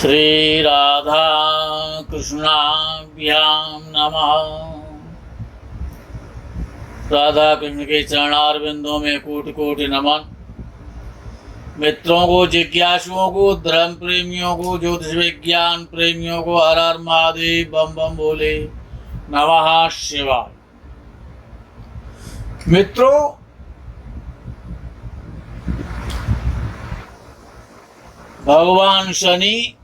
श्री राधा कृष्णाभ्याम नमः। राधा कृष्ण के चरणारविंदों में कोटि कोटि नमन। मित्रों को, जिज्ञासुओं को, धर्म प्रेमियों को, ज्योतिष विज्ञान प्रेमियों को हर हर महादेव बम बम बोले नमः शिवाय। मित्रों, भगवान शनि,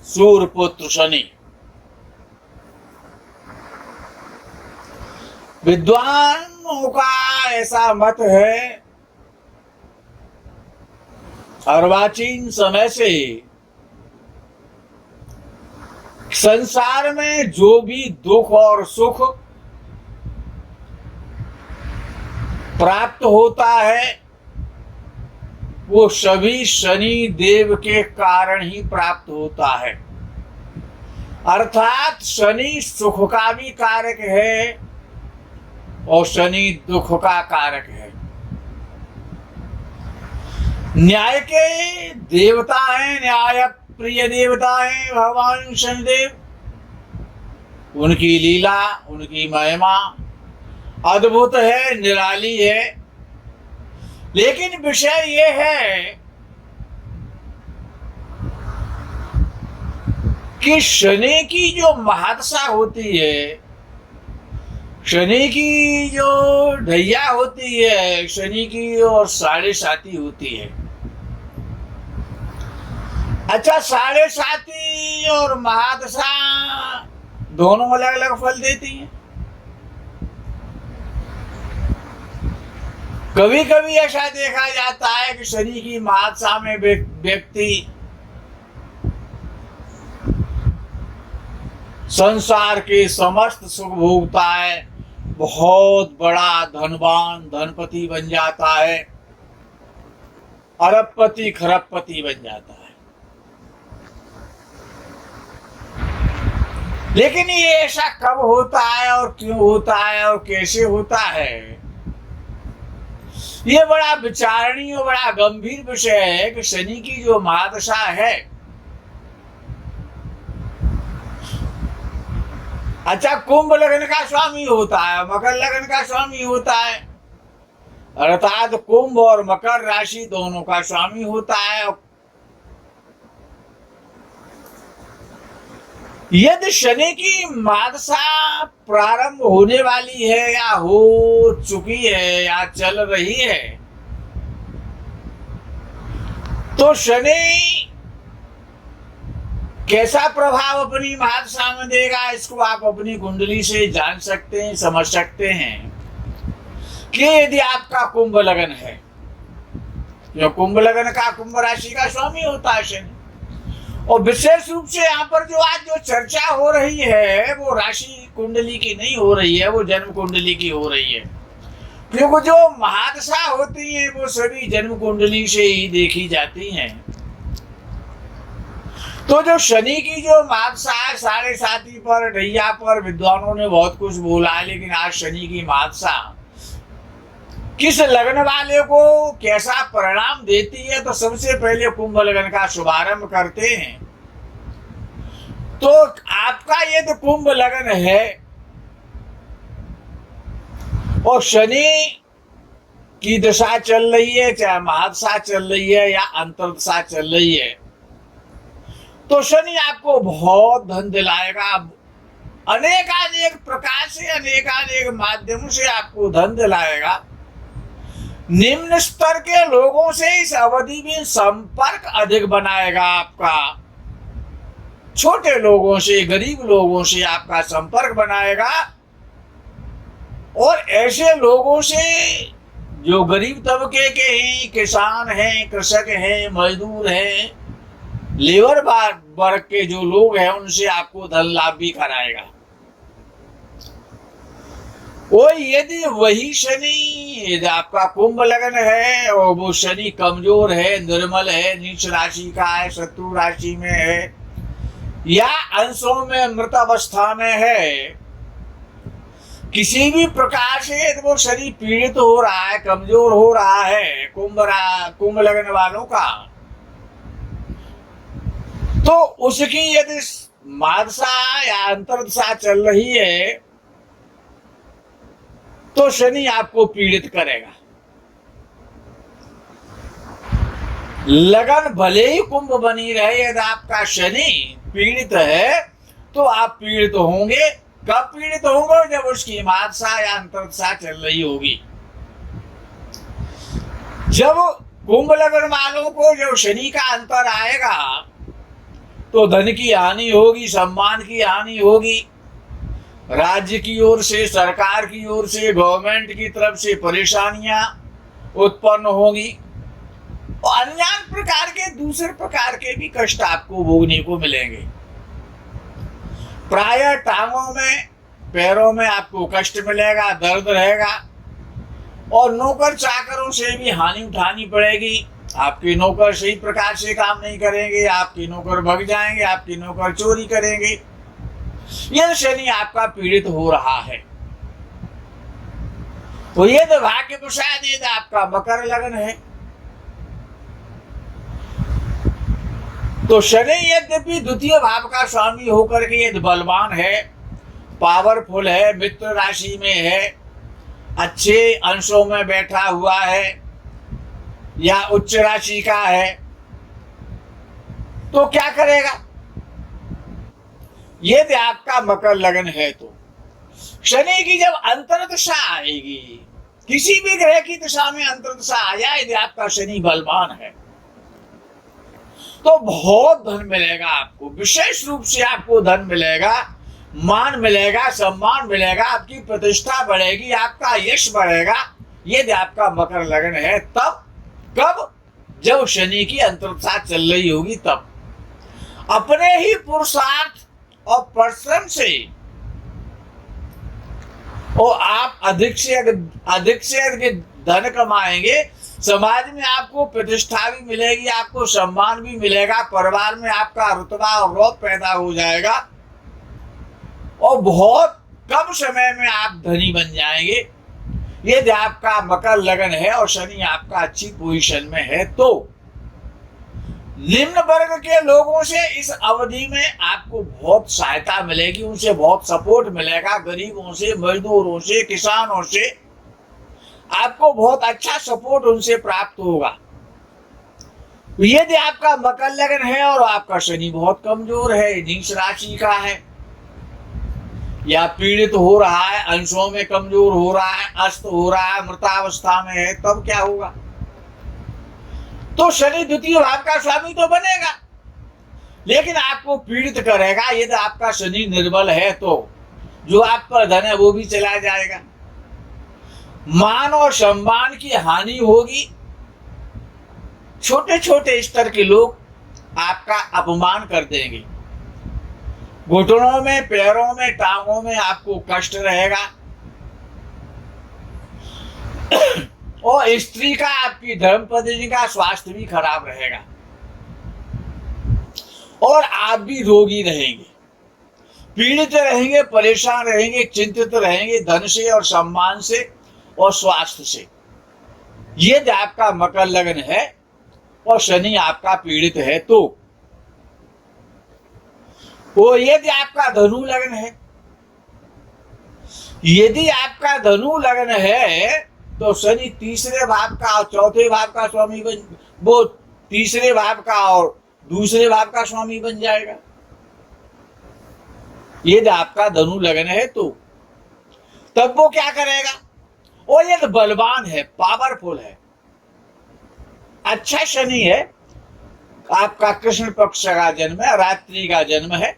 सूर्यपुत्र शनि, विद्वानों का ऐसा मत है अर्वाचीन समय से संसार में जो भी दुख और सुख प्राप्त होता है वो सभी शनि देव के कारण ही प्राप्त होता है। अर्थात शनि सुख का भी कारक है और शनि दुख का कारक है। न्याय के देवता हैं, न्याय प्रिय देवता हैं भगवान शनिदेव। उनकी लीला, उनकी महिमा अद्भुत है, निराली है। लेकिन विषय ये है कि शनि की जो महादशा होती है, शनि की जो ढैया होती है, शनि की और साढ़े साती होती है। अच्छा, साढ़े साती और महादशा दोनों अलग अलग फल देती हैं। कभी कभी ऐसा देखा जाता है कि शनि की महादशा में व्यक्ति संसार के समस्त सुख भोगता है, बहुत बड़ा धनवान धनपति बन जाता है, अरबपति खरबपति बन जाता है। लेकिन ये ऐसा कब होता है और क्यों होता है और कैसे होता है, ये बड़ा विचारणीय और बड़ा गंभीर विषय है कि शनि की जो महादशा है। अच्छा, कुंभ लग्न का स्वामी होता है, मकर लग्न का स्वामी होता है, अर्थात कुंभ और मकर राशि दोनों का स्वामी होता है। यदि शनि की महादशा प्रारंभ होने वाली है या हो चुकी है या चल रही है, तो शनि कैसा प्रभाव अपनी महादशा में देगा, इसको आप अपनी कुंडली से जान सकते हैं, समझ सकते हैं। कि यदि आपका कुंभ लगन है, जो कुंभ लगन का कुंभ राशि का स्वामी होता है शनि, और विशेष रूप से यहाँ पर जो आज जो चर्चा हो रही है वो राशि कुंडली की नहीं हो रही है, वो जन्म कुंडली की हो रही है। क्योंकि जो महादशा होती है वो सभी जन्म कुंडली से ही देखी जाती हैं। तो जो शनि की जो महादशा है, साढ़े साती पर, ढैया पर विद्वानों ने बहुत कुछ बोला है, लेकिन आज शनि की महादशा किस लगन वाले को कैसा परिणाम देती है, तो सबसे पहले कुंभ लगन का शुभारंभ करते हैं। तो आपका ये तो कुंभ लगन है और शनि की दशा चल रही है, चाहे महादशा चल रही है या अंतर्दशा चल रही है, तो शनि आपको बहुत धन दिलाएगा। अनेकानेक प्रकार से, अनेकानेक माध्यमों से आपको धन दिलाएगा। निम्न स्तर के लोगों से इस अवधि में संपर्क अधिक बनाएगा आपका। छोटे लोगों से, गरीब लोगों से आपका संपर्क बनाएगा। और ऐसे लोगों से जो गरीब तबके के हैं, किसान हैं, कृषक हैं, मजदूर हैं, लेबर वर्ग के जो लोग हैं, उनसे आपको धन लाभ भी कराएगा। यदि वही शनि, यदि आपका कुंभ लगन है और वो शनि कमजोर है, निर्मल है, नीच राशि का है, शत्रु राशि में है या अंशों में मृत अवस्था में है, किसी भी प्रकार से यदि वो शनि पीड़ित हो रहा है, कमजोर हो रहा है कुंभ लगन वालों का, तो उसकी यदि महादशा या अंतर्दशा चल रही है तो शनि आपको पीड़ित करेगा। लगन भले ही कुंभ बनी रहे, यदि आपका शनि पीड़ित है तो आप पीड़ित होंगे। कब पीड़ित होंगे? जब उसकी महादशा या अंतर्दशा चल रही होगी। जब कुंभ लगन वालों को जब शनि का अंतर आएगा तो धन की हानि होगी, सम्मान की हानि होगी, राज्य की ओर से, सरकार की ओर से, गवर्नमेंट की तरफ से परेशानियां उत्पन्न होंगी और अन्य प्रकार के दूसरे प्रकार के भी कष्ट आपको भोगने को मिलेंगे। प्रायः टांगों में, पैरों में आपको कष्ट मिलेगा, दर्द रहेगा और नौकर चाकरों से भी हानि उठानी पड़ेगी। आपके नौकर सही प्रकार से काम नहीं करेंगे, आपके नौकर भग जाएंगे, आपके नौकर चोरी करेंगे। यह शनि आपका पीड़ित हो रहा है। तो ये तो भाग्य प्रसाद, यदि आपका मकर लगन है तो शनि यद्यपि द्वितीय भाव का स्वामी होकर के यदि बलवान है, पावरफुल है, मित्र राशि में है, अच्छे अंशों में बैठा हुआ है या उच्च राशि का है, तो क्या करेगा? यदि आपका मकर लगन है तो शनि की जब अंतर्दशा आएगी, किसी भी ग्रह की दशा में अंतर्दशा आ जाए, यदि आपका शनि बलवान है तो बहुत धन मिलेगा आपको। विशेष रूप से आपको धन मिलेगा, मान मिलेगा, सम्मान मिलेगा, आपकी प्रतिष्ठा बढ़ेगी, आपका यश बढ़ेगा। यदि आपका मकर लगन है तब। कब? जब शनि की अंतर्दशा चल रही होगी तब। अपने ही पुरुषार्थ और परिश्रम से और आप अधिक से अधिक धन कमाएंगे, समाज में आपको प्रतिष्ठा भी मिलेगी, आपको सम्मान भी मिलेगा, परिवार में आपका रुतबा और रौब पैदा हो जाएगा और बहुत कम समय में आप धनी बन जाएंगे। यदि आपका मकर लगन है और शनि आपका अच्छी पोजीशन में है तो निम्न वर्ग के लोगों से इस अवधि में आपको बहुत सहायता मिलेगी, उनसे बहुत सपोर्ट मिलेगा। गरीबों से, मजदूरों से, किसानों से आपको बहुत अच्छा सपोर्ट उनसे प्राप्त होगा। यदि आपका मकर लगन है और आपका शनि बहुत कमजोर है, नीच राशि का है या पीड़ित हो रहा है, अंशों में कमजोर हो रहा है, अस्त हो रहा है, मृतावस्था में है, तब क्या होगा? तो शनि द्वितीय भाव का स्वामी तो बनेगा लेकिन आपको पीड़ित करेगा। यदि आपका शनि निर्बल है तो जो आप पर धन है वो भी चला जाएगा, मान और सम्मान की हानि होगी, छोटे छोटे स्तर के लोग आपका अपमान कर देंगे, घुटनों में, पैरों में, टांगों में आपको कष्ट रहेगा और स्त्री का, आपकी धर्मपत्नी का स्वास्थ्य भी खराब रहेगा और आप भी रोगी रहेंगे, पीड़ित रहेंगे, परेशान रहेंगे, चिंतित रहेंगे धन से और सम्मान से और स्वास्थ्य से। यदि आपका मकर लगन है और शनि आपका पीड़ित है तो वो, यदि आपका धनु लगन है, यदि आपका धनु लगन है तो शनि तीसरे भाव का और चौथे भाव का स्वामी वो तीसरे भाव का और दूसरे भाव का स्वामी बन जाएगा। यदि आपका धनु लगन है तो तब वो क्या करेगा? और यदि बलवान है, पावरफुल है, अच्छा शनि है, आपका कृष्ण पक्ष का जन्म है, रात्रि का जन्म है,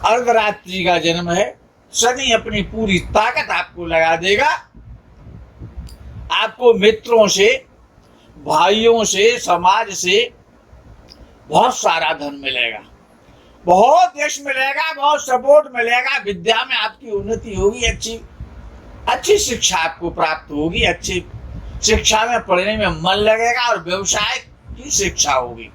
अर्धरात्रि का जन्म है, शनि अपनी पूरी ताकत आपको लगा देगा। आपको मित्रों से, भाइयों से, समाज से बहुत सारा धन मिलेगा, बहुत यश मिलेगा, बहुत सपोर्ट मिलेगा, विद्या में आपकी उन्नति होगी, अच्छी शिक्षा आपको प्राप्त होगी, अच्छी शिक्षा में पढ़ने में मन लगेगा और व्यवसाय की शिक्षा होगी।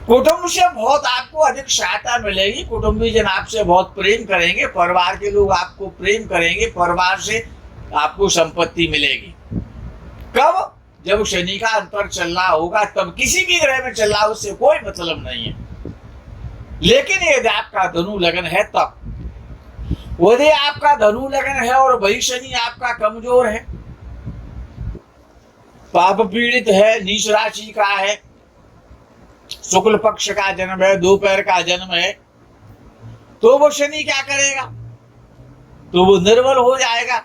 कुटुंब से बहुत आपको अधिक सहायता मिलेगी, कुटुंबीजन आपसे बहुत प्रेम करेंगे, परिवार के लोग आपको प्रेम करेंगे, परिवार से आपको संपत्ति मिलेगी। कब? जब शनि का अंतर चल रहा होगा, तब किसी भी ग्रह में चल रहा हो, उससे कोई मतलब नहीं है। लेकिन यदि आपका धनु लगन है तब, यदि आपका धनु लगन है और वही शनि आपका कमजोर है, पाप पीड़ित है, नीच राशि का है, शुक्ल पक्ष का जन्म है, दोपहर का जन्म है, तो वो शनि क्या करेगा? तो वो निर्बल हो जाएगा।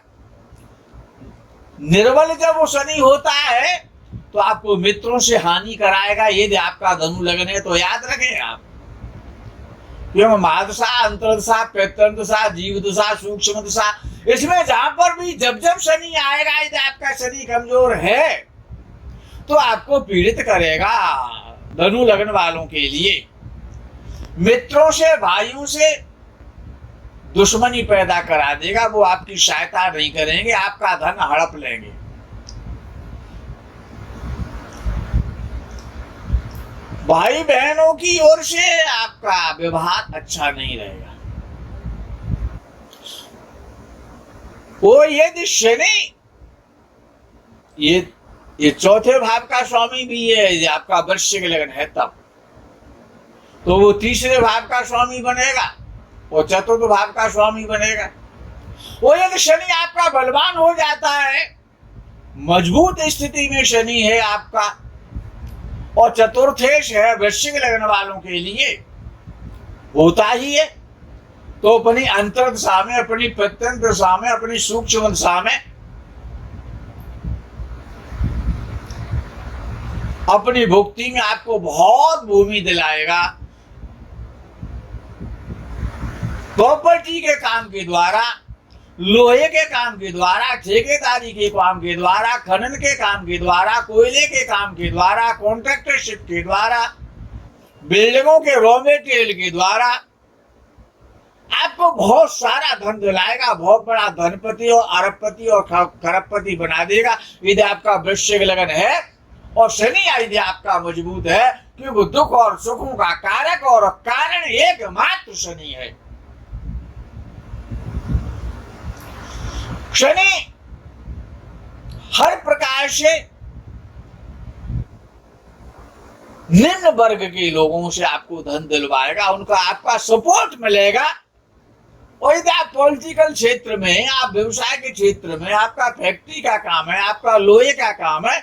निर्बल जब वो शनि होता है तो आपको मित्रों से हानि कराएगा। यदि आपका धनु लगन है तो याद रखें आप, क्यों महादशा, अंतरदशा, प्रत्यंतदशा, जीवदशा, सूक्ष्म दशा, इसमें जहां पर भी जब जब शनि आएगा, यदि आपका शनि कमजोर है तो आपको पीड़ित करेगा। धनु लगन वालों के लिए मित्रों से, भाइयों से दुश्मनी पैदा करा देगा। वो आपकी सहायता नहीं करेंगे, आपका धन हड़प लेंगे। भाई बहनों की ओर से आपका व्यवहार अच्छा नहीं रहेगा। वो यदि शनि ये चौथे भाव का स्वामी भी है, यदि आपका वृश्चिक लगन है तब, तो वो तीसरे भाव का स्वामी बनेगा, वो चतुर्थ भाव का स्वामी बनेगा। वो यदि शनि आपका बलवान हो जाता है, मजबूत स्थिति में शनि है आपका, और चतुर्थेश है वृश्चिक लगन वालों के लिए, होता ही है, तो अपनी अंतर्दशा में, अपनी प्रत्यंत दशा में, अपनी सूक्ष्म दशा में, अपनी भुक्ति में आपको बहुत भूमि दिलाएगा। प्रॉपर्टी के काम के द्वारा, लोहे के काम के द्वारा, ठेकेदारी के काम के द्वारा, खनन के काम के द्वारा, कोयले के काम के द्वारा, कॉन्ट्रैक्टरशिप के द्वारा, बिल्डिंगों के रॉ मेटेरियल के द्वारा आपको बहुत सारा धन दिलाएगा। बहुत बड़ा धनपति और अरबपति और खरबपति बना देगा यदि आपका वृश्चिक लगन है और शनि यदि आपका मजबूत है, क्योंकि दुख और सुखों का कारक और कारण एकमात्र शनि है। शनि हर प्रकार से निम्न वर्ग के लोगों से आपको धन दिलवाएगा, उनका आपका सपोर्ट मिलेगा। और यदि आप पॉलिटिकल क्षेत्र में, आप व्यवसाय के क्षेत्र में, आपका फैक्ट्री का काम है, आपका लोहे का काम है,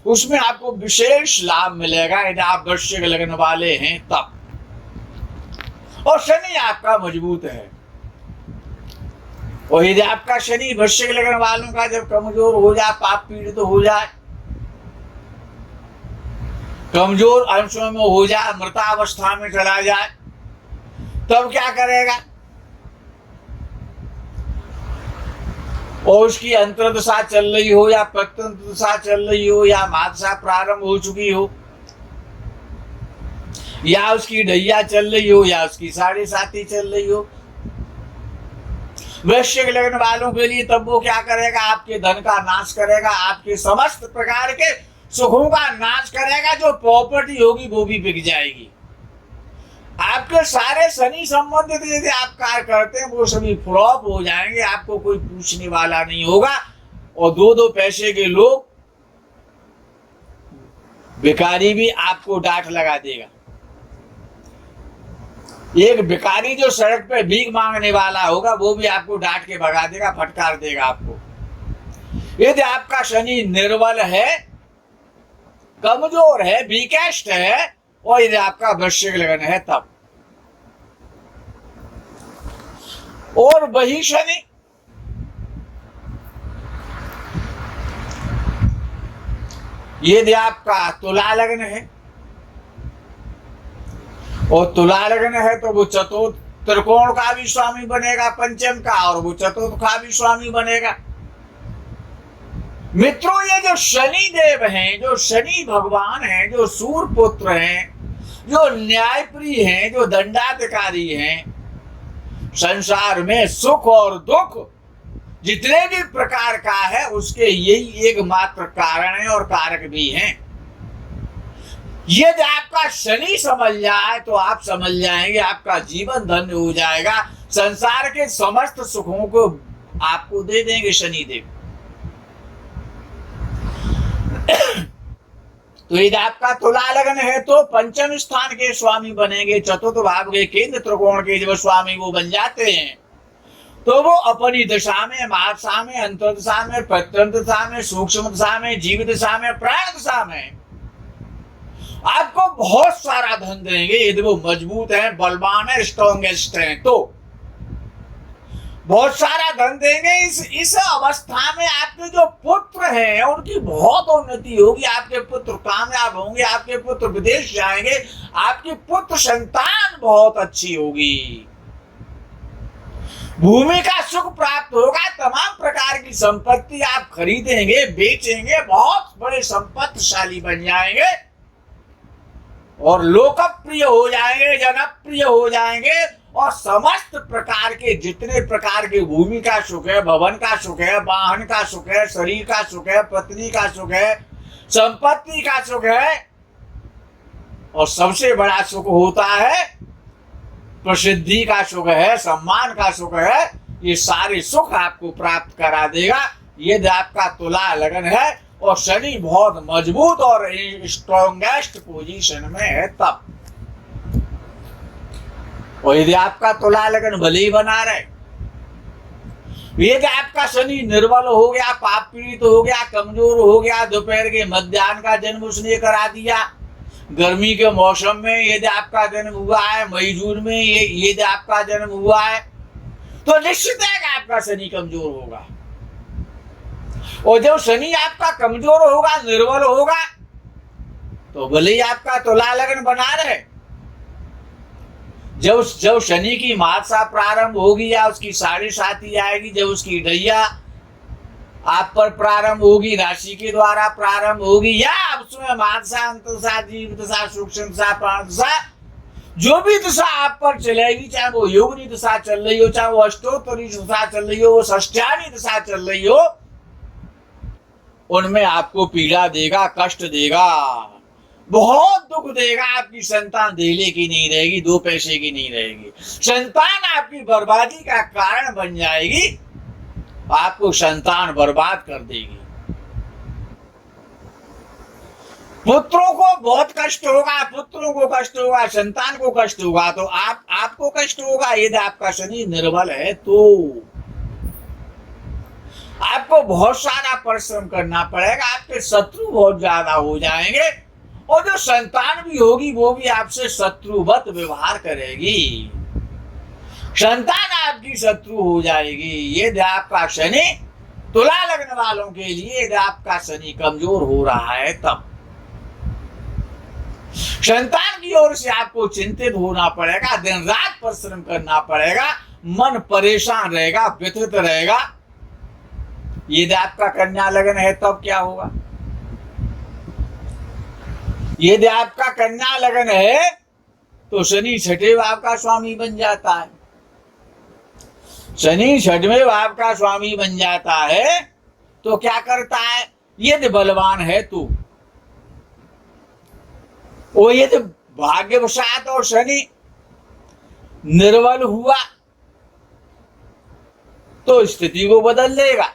उसमें आपको विशेष लाभ मिलेगा यदि आप वृश्चिक लगन वाले हैं तब, और शनि आपका मजबूत है। और यदि आपका शनि वृश्चिक लगन वालों का जब कमजोर हो जाए, पाप पीड़ित तो हो जाए, कमजोर अंशों में हो जाए, मृतावस्था में चला जाए, तब क्या करेगा? और उसकी अंतर्दशा चल रही हो या प्रत्यंत दशा चल रही हो या महादशा प्रारंभ हो चुकी हो या उसकी ढैया चल रही हो या उसकी 7.5 चल रही हो, वृश्चिक लगन वालों के लिए तब वो क्या करेगा? आपके धन का नाश करेगा, आपके समस्त प्रकार के सुखों का नाश करेगा। जो प्रॉपर्टी होगी वो भी बिक जाएगी। आपके सारे शनि संबंधित यदि आप कार्य करते हैं वो सभी फ्लॉप हो जाएंगे, आपको कोई पूछने वाला नहीं होगा। और 2-2 पैसे के लोग, भिखारी भी आपको डांट लगा देगा। एक भिखारी जो सड़क पे भीख मांगने वाला होगा वो भी आपको डांट के भगा देगा, फटकार देगा आपको। यदि आपका शनि निर्बल है, कमजोर है, वीकेस्ट है, और यदि आपका वृश्चिक लगन है तब, और वही शनि यदि आपका तुला लगन है, और तुला लगन है तो वो चतुर्थ त्रिकोण का भी स्वामी बनेगा, पंचम का, और वो चतुर्थ का भी स्वामी बनेगा। मित्रों, ये जो शनि देव हैं, जो शनि भगवान हैं, जो सूर्य पुत्र हैं, जो न्यायप्रिय हैं, जो दंडाधिकारी हैं, संसार में सुख और दुख जितने भी प्रकार का है उसके यही एकमात्र कारण है और कारक भी हैं। यदि आपका शनि समझ जाए तो आप समझ जाएंगे आपका जीवन धन्य हो जाएगा। संसार के समस्त सुखों को आपको दे देंगे शनि देव। तो यदि आपका तुला लगन है तो पंचम स्थान के स्वामी बनेंगे, चतुर्थ भाव के केंद्र त्रिकोण के जब स्वामी वो बन जाते हैं तो वो अपनी दशा में, महादशा में, अंतर्दशा में, प्रत्यंतदशा में, सूक्ष्म दशा में, जीवित दशा में, प्राण दशा में आपको बहुत सारा धन देंगे यदि वो मजबूत है, बलवान है, स्ट्रॉन्गेस्ट है तो बहुत सारा धन देंगे। इस अवस्था में आपके जो पुत्र हैं उनकी बहुत उन्नति होगी, आपके पुत्र कामयाब होंगे, आपके पुत्र विदेश जाएंगे, आपकी पुत्र संतान बहुत अच्छी होगी, भूमि का सुख प्राप्त होगा, तमाम प्रकार की संपत्ति आप खरीदेंगे, बेचेंगे, बहुत बड़े संपत्तिशाली बन जाएंगे और लोकप्रिय हो जाएंगे, जनप्रिय हो जाएंगे और समस्त प्रकार के जितने प्रकार के भूमि का सुख है, भवन का सुख है, वाहन का सुख है, शरीर का सुख है, पत्नी का सुख है, संपत्ति का सुख है और सबसे बड़ा सुख होता है प्रसिद्धि का सुख है, सम्मान का सुख है। ये सारे सुख आपको प्राप्त करा देगा यदि आपका तुला लगन है और शनि बहुत मजबूत और स्ट्रॉन्गेस्ट पोजीशन में है तब। और यदि आपका तुला लगन भले ही बना रहे, यदि आपका शनि निर्बल हो गया, पाप पीड़ित हो गया, कमजोर हो गया, दोपहर के मध्याह्न का जन्म उसने करा दिया, गर्मी के मौसम में यदि आपका जन्म हुआ है, मई जून में यदि आपका जन्म हुआ है तो निश्चित है कि आपका शनि कमजोर होगा। और जब शनि आपका कमजोर होगा, निर्बल होगा तो भले ही आपका तुला लगन बना रहे, जब शनि की महादशा प्रारंभ होगी या उसकी साढ़े साथी आएगी, जब उसकी ढैया आप पर प्रारंभ होगी, राशि के द्वारा प्रारंभ होगी या उसमें महादशा, अंतदशा, जीवित दशा, सूक्ष्म दशा, प्राण दशा, जो भी दशा आप पर चलेगी, चाहे वो योगिनी दशा चल रही हो, चाहे वो अष्टोत्तरी दशा चल रही हो, वो षष्ठ्यानी दशा चल रही हो, उनमें आपको पीड़ा देगा, कष्ट देगा, बहुत दुख देगा। आपकी संतान धेले की नहीं रहेगी, दो पैसे की नहीं रहेगी, संतान आपकी बर्बादी का कारण बन जाएगी, आपको संतान बर्बाद कर देगी। पुत्रों को बहुत कष्ट होगा, पुत्रों को कष्ट होगा, संतान को कष्ट होगा तो आपको कष्ट होगा। यदि आपका शनि निर्बल है तो आपको बहुत सारा परिश्रम करना पड़ेगा, आपके शत्रु बहुत ज्यादा हो जाएंगे और जो संतान भी होगी वो भी आपसे शत्रुवत व्यवहार करेगी, संतान आपकी शत्रु हो जाएगी। यदि आपका शनि, तुला लगने वालों के लिए यदि आपका शनि कमजोर हो रहा है तब संतान की ओर से आपको चिंतित होना पड़ेगा, दिन रात परिश्रम करना पड़ेगा, मन परेशान रहेगा, व्यथित रहेगा। यदि आपका कन्या लगन है तब क्या होगा? यदि आपका कन्या लगन है तो शनि छठे भाव का स्वामी बन जाता है। शनि छठवें भाव का स्वामी बन जाता है तो क्या करता है? यदि बलवान है तो वो यदि भाग्यवशात और शनि निर्बल हुआ तो स्थिति को बदल देगा।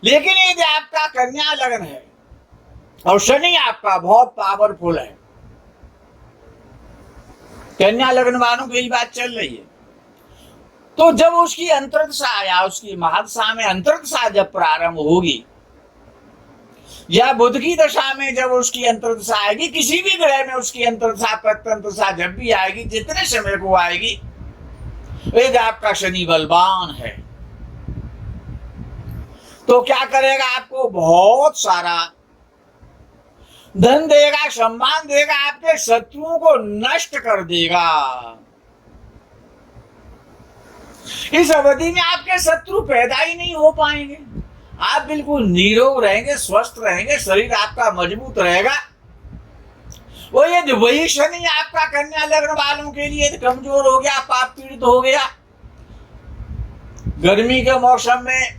लेकिन यदि आपका कन्या लगन है और शनि आपका बहुत पावरफुल है, कन्या लगन वालों की बात चल रही है, तो जब उसकी अंतर्दशा या उसकी महादशा में अंतर्दशा जब प्रारंभ होगी या बुध की दशा में जब उसकी अंतर्दशा आएगी, किसी भी ग्रह में उसकी अंतर्दशा प्रत्यंतदशा जब भी आएगी, जितने समय को आएगी, यदि आपका शनि बलवान है तो क्या करेगा? आपको बहुत सारा धन देगा, सम्मान देगा, आपके शत्रुओं को नष्ट कर देगा। इस अवधि में आपके शत्रु पैदा ही नहीं हो पाएंगे, आप बिल्कुल निरोग रहेंगे, स्वस्थ रहेंगे, शरीर आपका मजबूत रहेगा। वो यदि वही शनि आपका कन्या लग्न वालों के लिए कमजोर हो गया, पाप पीड़ित हो गया, गर्मी के मौसम में,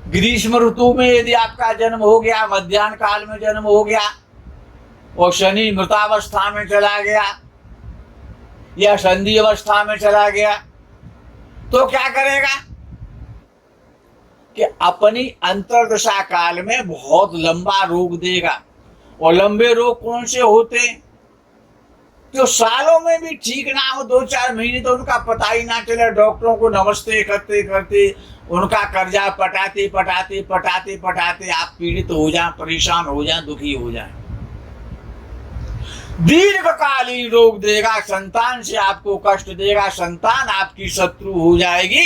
ग्रीष्म ऋतु में यदि आपका जन्म हो गया, मध्याह्न काल में जन्म हो गया और शनि मृतावस्था में चला गया या संधि अवस्था में चला गया तो क्या करेगा? कि अपनी अंतर्दशा काल में बहुत लंबा रोग देगा। और लंबे रोग कौन से होते हैं? जो सालों में भी ठीक ना हो, 2-4 महीने तो उनका पता ही ना चले, डॉक्टरों को नमस्ते करते करते उनका कर्जा पटाते पटाते पटाते पटाते आप पीड़ित हो जाए, परेशान हो जाए, दुखी हो जाए। दीर्घकालीन रोग देगा, संतान से आपको कष्ट देगा, संतान आपकी शत्रु हो जाएगी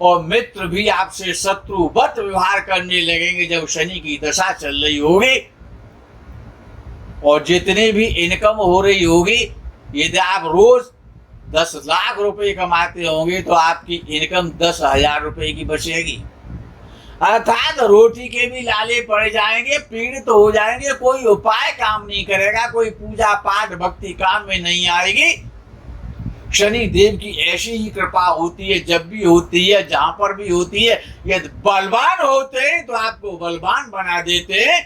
और मित्र भी आपसे शत्रुवत व्यवहार करने लगेंगे जब शनि की दशा चल रही होगी। और जितनी भी इनकम हो रही होगी, यदि आप रोज 10 लाख रुपए कमाते होंगे तो आपकी इनकम 10,000 रुपए की बचेगी। अर्थात रोटी के भी लाले पड़ जाएंगे, पीड़ित हो जाएंगे, कोई उपाय काम नहीं करेगा, कोई पूजा पाठ भक्ति काम में नहीं आएगी। शनि देव की ऐसी ही कृपा होती है, जब भी होती है, जहां पर भी होती है। यदि बलवान होते हैं तो आपको बलवान बना देते हैं,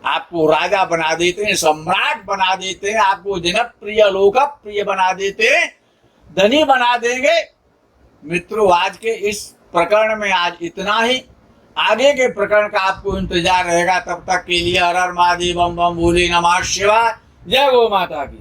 आपको राजा बना देते हैं, सम्राट बना देते हैं, आपको जनप्रिय लोकप्रिय बना देते हैं, धनी बना देंगे। मित्रों, आज के इस प्रकरण में आज इतना ही। आगे के प्रकरण का आपको इंतजार रहेगा। तब तक के लिए हर हर महादेव, बम बम बोले, नमः शिवाय, जय गौ माता की।